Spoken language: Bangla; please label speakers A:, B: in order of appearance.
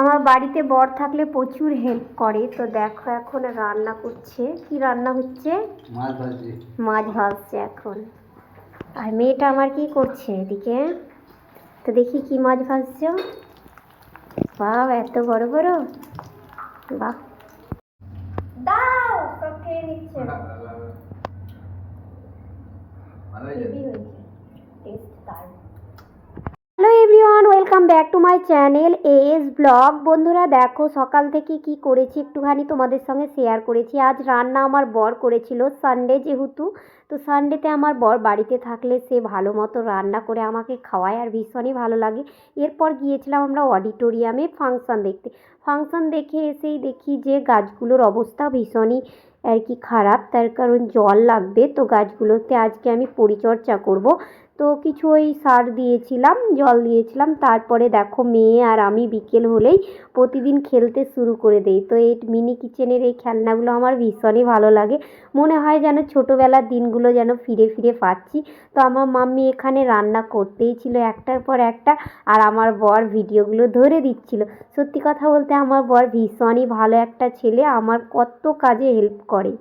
A: আমার বাড়িতে বর থাকলে প্রচুর হেল্প করে। তো দেখো এখন রান্না করছে। কি রান্না হচ্ছে? মাছ ভাজছে এখন। আর মেয়েটা আমার কি করছে এদিকে? তো দেখি কি মাছ ভাজছে। বাহ, এত বড় বড়! বাহ, দাও সব খেয়ে নিচ্ছে। Hello everyone, welcome back to my channel as blog. বন্ধুরা দেখো সকাল থেকে কি করেছি একটুখানি তোমাদের সঙ্গে শেয়ার করেছি। আজ রান্না আমার বর করেছিল, সানডে যেহেতু। তো সানডেতে আমার বর বাড়িতে থাকলে সে ভালো মতো রান্না করে আমাকে খাওয়ায় আর ভীষণই ভালো লাগে। এরপর গিয়েছিলাম আমরা অডিটোরিয়ামে ফাংশন দেখতে। ফাংশন দেখে এসেই দেখি যে গাছগুলোর অবস্থা ভীষণই আর কি খারাপ, তার কারণ জল লাগবে। তো গাছগুলোতে আজকে আমি পরিচর্যা করব। তো কিছু ওই সার দিয়েছিলাম, জল দিয়েছিলাম। তারপরে দেখো মেয়ে আর আমি বিকেল হলেই প্রতিদিন খেলতে শুরু করে দেই। তো এই মিনি কিচেনের এই খেলনাগুলো আমার ভীষণই ভালো লাগে। মনে হয় যেন ছোটোবেলার দিনগুলো যেন ফিরে ফিরে পাচ্ছি। তো আমার মাম্মি এখানে রান্না করতেই ছিল একটার পর একটা, আর আমার বর ভিডিওগুলো ধরে দিচ্ছিল। সত্যি কথা বলতে আমার বর ভীষণই ভালো একটা ছেলে, আমার কত কাজে হেল্প করে।